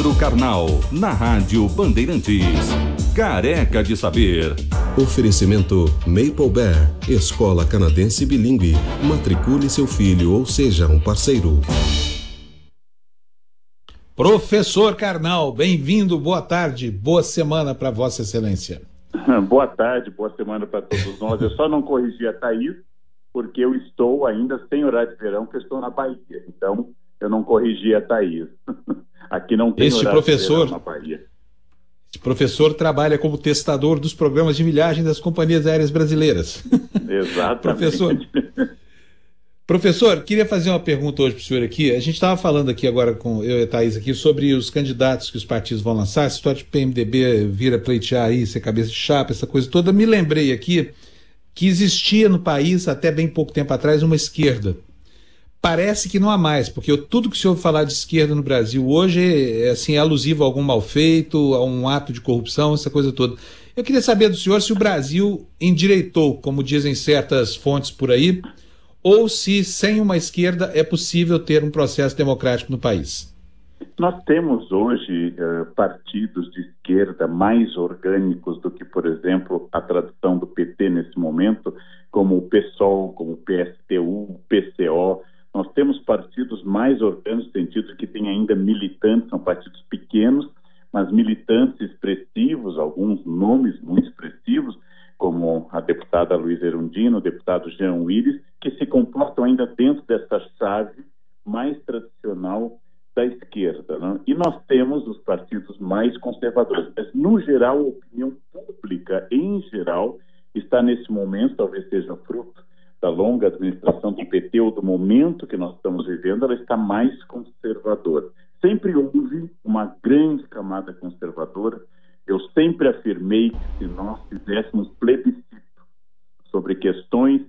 Pedro Carnal, na Rádio Bandeirantes. Careca de Saber. Oferecimento Maple Bear, escola canadense bilíngue. Matricule seu filho ou seja um parceiro. Professor Carnal, bem-vindo, boa tarde, boa semana para Vossa Excelência. Boa tarde, boa semana para todos nós. Eu só não corrigi a Thaís, porque eu estou ainda sem horário de verão, porque eu estou na Bahia. Então, eu não corrigi a Thaís. Aqui não tem horário de verão na Bahia. Este professor trabalha como testador dos programas de milhagem das companhias aéreas brasileiras. Exatamente. Professor, queria fazer uma pergunta hoje para o senhor aqui. A gente estava falando aqui agora com eu e a Thaís aqui sobre os candidatos que os partidos vão lançar, essa história de PMDB vir a pleitear aí, ser cabeça de chapa, essa coisa toda. Me lembrei aqui que existia no país, até bem pouco tempo atrás, uma esquerda. Parece que não há mais, porque tudo que se ouve falar de esquerda no Brasil hoje é alusivo a algum mal feito, a um ato de corrupção, essa coisa toda. Eu queria saber do senhor se o Brasil endireitou, como dizem certas fontes por aí, ou se sem uma esquerda é possível ter um processo democrático no país. Nós temos hoje partidos de esquerda mais orgânicos do que, por exemplo, a tradição do PT nesse momento, como o PSOL, como o PSTU, o PCO. Nós temos partidos mais orgânicos no sentido de que tem ainda militantes, são partidos pequenos, mas militantes expressivos, alguns nomes muito expressivos, como a deputada Luísa Erundina, o deputado Jean Willis, que se comportam ainda dentro dessa chave mais tradicional da esquerda, né? E nós temos os partidos mais conservadores, mas no geral a opinião pública, em geral, está nesse momento, talvez seja fruto da longa administração do PT ou do momento que nós estamos vivendo, ela está mais conservadora. Sempre houve uma grande camada conservadora. Eu sempre afirmei que se nós fizéssemos plebiscito sobre questões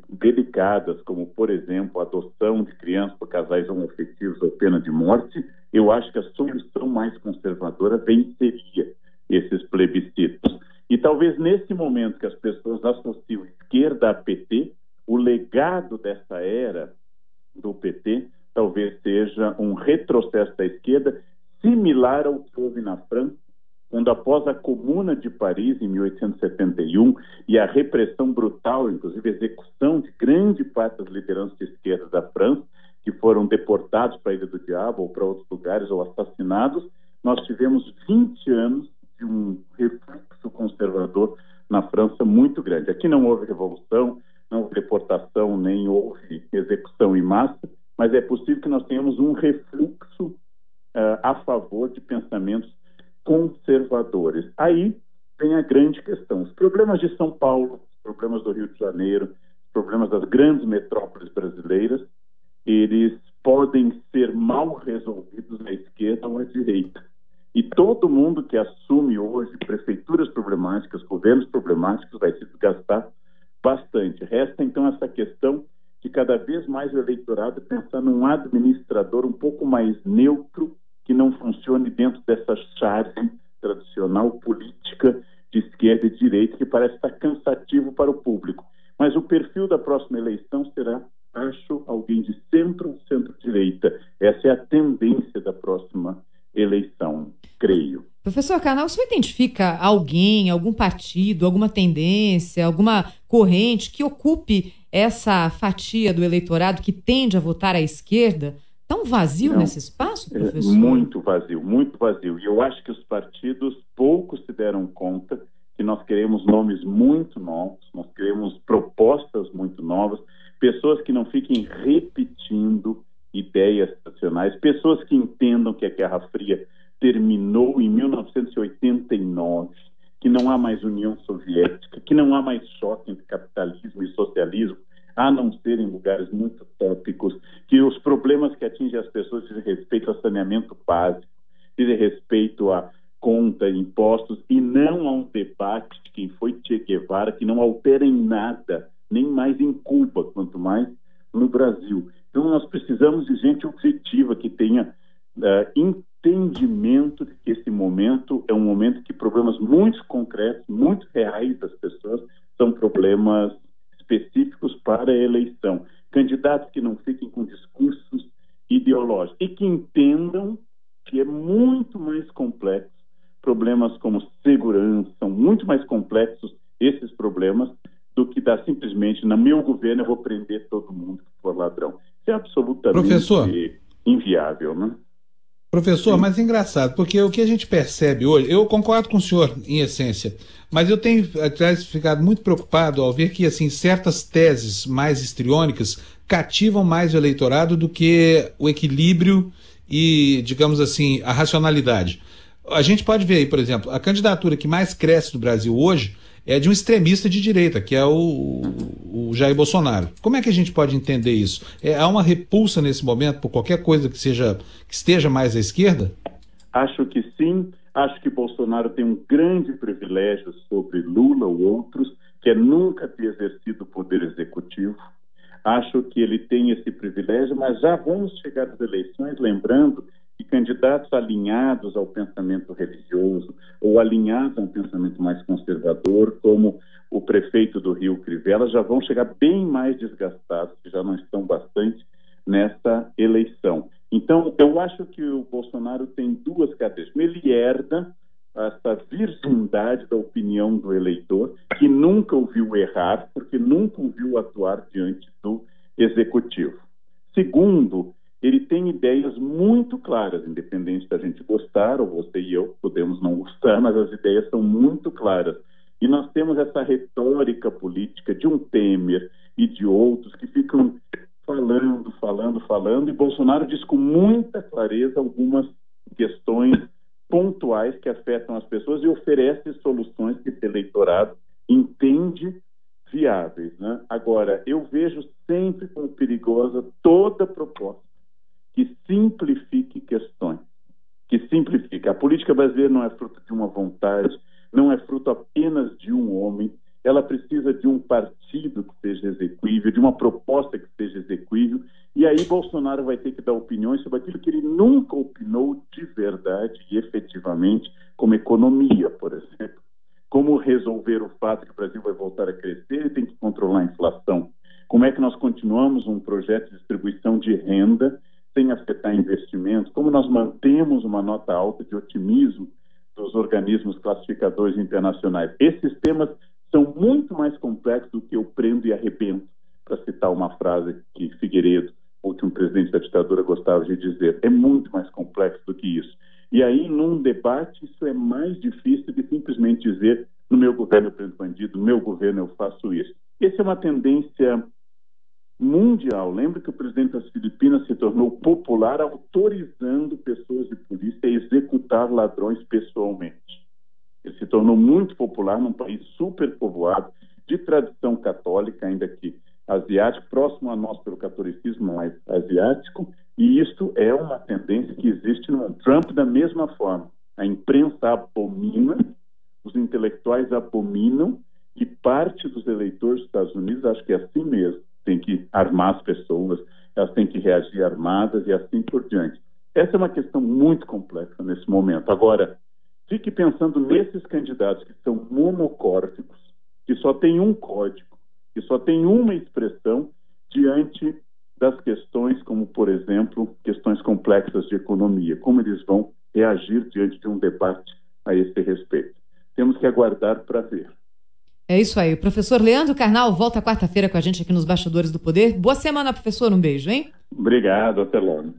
delicadas, como, por exemplo, a adoção de crianças por casais homoafetivos ou pena de morte, eu acho que a solução mais conservadora venceria esses plebiscitos. E talvez nesse momento que as pessoas associam esquerda a PT, o legado dessa era do PT talvez seja um retrocesso da esquerda, similar ao que houve na França, quando após a Comuna de Paris, em 1871, e a repressão brutal, inclusive a execução de grande parte das lideranças de esquerda da França, que foram deportados para a Ilha do Diabo ou para outros lugares ou assassinados, nós tivemos 20 anos de um refluxo conservador na França muito grande. Aqui não houve revolução, não houve deportação, nem houve execução em massa, mas é possível que nós tenhamos um refluxo a favor de pensamentos conservadores. Aí vem a grande questão. Os problemas de São Paulo, os problemas do Rio de Janeiro, os problemas das grandes metrópoles brasileiras, eles podem ser mal resolvidos na esquerda ou à direita. E todo mundo que assume hoje prefeituras problemáticas, governos problemáticos, vai se desgastar bastante. Resta, então, essa questão de cada vez mais o eleitorado pensar num administrador um pouco mais neutro, que não funcione dentro dessa chave tradicional política de esquerda e direita, que parece estar cansativo para o público. Mas o perfil da próxima eleição será, acho, alguém de centro ou centro-direita. Essa é a tendência da próxima eleição, creio. Professor Carnal, você identifica alguém, algum partido, alguma tendência, alguma corrente que ocupe essa fatia do eleitorado que tende a votar à esquerda? Tão vazio nesse espaço, professor? Muito vazio, muito vazio. E eu acho que os partidos pouco se deram conta que nós queremos nomes muito novos, nós queremos propostas muito novas, pessoas que não fiquem repetindo ideias tradicionais, pessoas que entendam que a Guerra Fria terminou em 1989, que não há mais União Soviética, que não há mais choque entre capitalismo e socialismo, a não ser em lugares muito tópicos, que os problemas que atingem as pessoas dizem respeito a saneamento básico, dizem respeito a conta, impostos, e não a um debate de quem foi Che Guevara, que não altera em nada, nem mais em Cuba, quanto mais no Brasil. Então nós precisamos de gente objetiva, que tenha entendimento de que esse momento é um momento que problemas muito concretos, muito reais das pessoas, são problemas específicos para a eleição. Candidatos que não fiquem com discursos ideológicos e que entendam que é muito mais complexo. Problemas como segurança, são muito mais complexos esses problemas do que dar simplesmente, no meu governo eu vou prender todo mundo que for ladrão. Isso é absolutamente inviável, né? Professor, mas é engraçado, porque o que a gente percebe hoje, eu concordo com o senhor em essência, mas eu tenho, aliás, ficado muito preocupado ao ver que, assim, certas teses mais histriônicas cativam mais o eleitorado do que o equilíbrio e, digamos assim, a racionalidade. A gente pode ver aí, por exemplo, a candidatura que mais cresce no Brasil hoje é de um extremista de direita, que é o Jair Bolsonaro. Como é que a gente pode entender isso? Há uma repulsa nesse momento por qualquer coisa que esteja mais à esquerda? Acho que sim. Acho que Bolsonaro tem um grande privilégio sobre Lula ou outros, que é nunca ter exercido o poder executivo. Acho que ele tem esse privilégio, mas já vamos chegar às eleições lembrando que candidatos alinhados ao pensamento religioso ou alinhados a um pensamento mais conservador, como o prefeito do Rio, Crivella, já vão chegar bem mais desgastados, que já não estão bastante nessa eleição. Então, eu acho que o Bolsonaro tem duas características. Ele herda essa virgindade da opinião do eleitor, que nunca ouviu errar, porque nunca ouviu atuar diante do executivo. Segundo, ele tem ideias muito claras, independente da gente gostar, ou você e eu podemos não gostar, mas as ideias são muito claras. E nós temos essa retórica política de um Temer e de outros que ficam falando, e Bolsonaro diz com muita clareza algumas questões pontuais que afetam as pessoas e oferece soluções que esse eleitorado entende viáveis, né? Agora, eu vejo sempre como perigosa toda proposta que simplifique questões, que simplifique. A política brasileira não é fruto de uma vontade, não é fruto apenas de um homem, ela precisa de um partido que seja exequível, de uma proposta que seja exequível, e aí Bolsonaro vai ter que dar opiniões sobre aquilo que ele nunca opinou de verdade e efetivamente, como economia, por exemplo. Como resolver o fato que o Brasil vai voltar a crescer e tem que controlar a inflação? Como é que nós continuamos um projeto de distribuição de renda sem afetar investimentos? Como nós mantemos uma nota alta de otimismo dos organismos classificadores internacionais? Esses temas são muito mais complexos do que eu prendo e arrebento, para citar uma frase que Figueiredo, último presidente da ditadura, gostava de dizer. É muito mais complexo do que isso. E aí, num debate, isso é mais difícil de simplesmente dizer: no meu governo eu prendo bandido, no meu governo eu faço isso. Essa é uma tendência mundial. Lembra que o presidente das Filipinas se tornou popular autorizando pessoas de polícia a executar ladrões pessoalmente. Ele se tornou muito popular num país superpovoado, de tradição católica, ainda que asiático, próximo a nós pelo catolicismo, mas asiático, e isto é uma tendência que existe no mundo. Trump, da mesma forma. A imprensa abomina, os intelectuais abominam, e parte dos eleitores dos Estados Unidos acho que é assim mesmo. Tem que armar as pessoas, elas têm que reagir armadas e assim por diante. Essa é uma questão muito complexa nesse momento. Agora, fique pensando nesses candidatos que são monocórdicos, que só tem um código, que só tem uma expressão diante das questões como, por exemplo, questões complexas de economia. Como eles vão reagir diante de um debate a esse respeito? Temos que aguardar para ver. É isso aí. O professor Leandro Carnal volta quarta-feira com a gente aqui nos Bastidores do Poder. Boa semana, professor. Um beijo, hein? Obrigado. Até logo.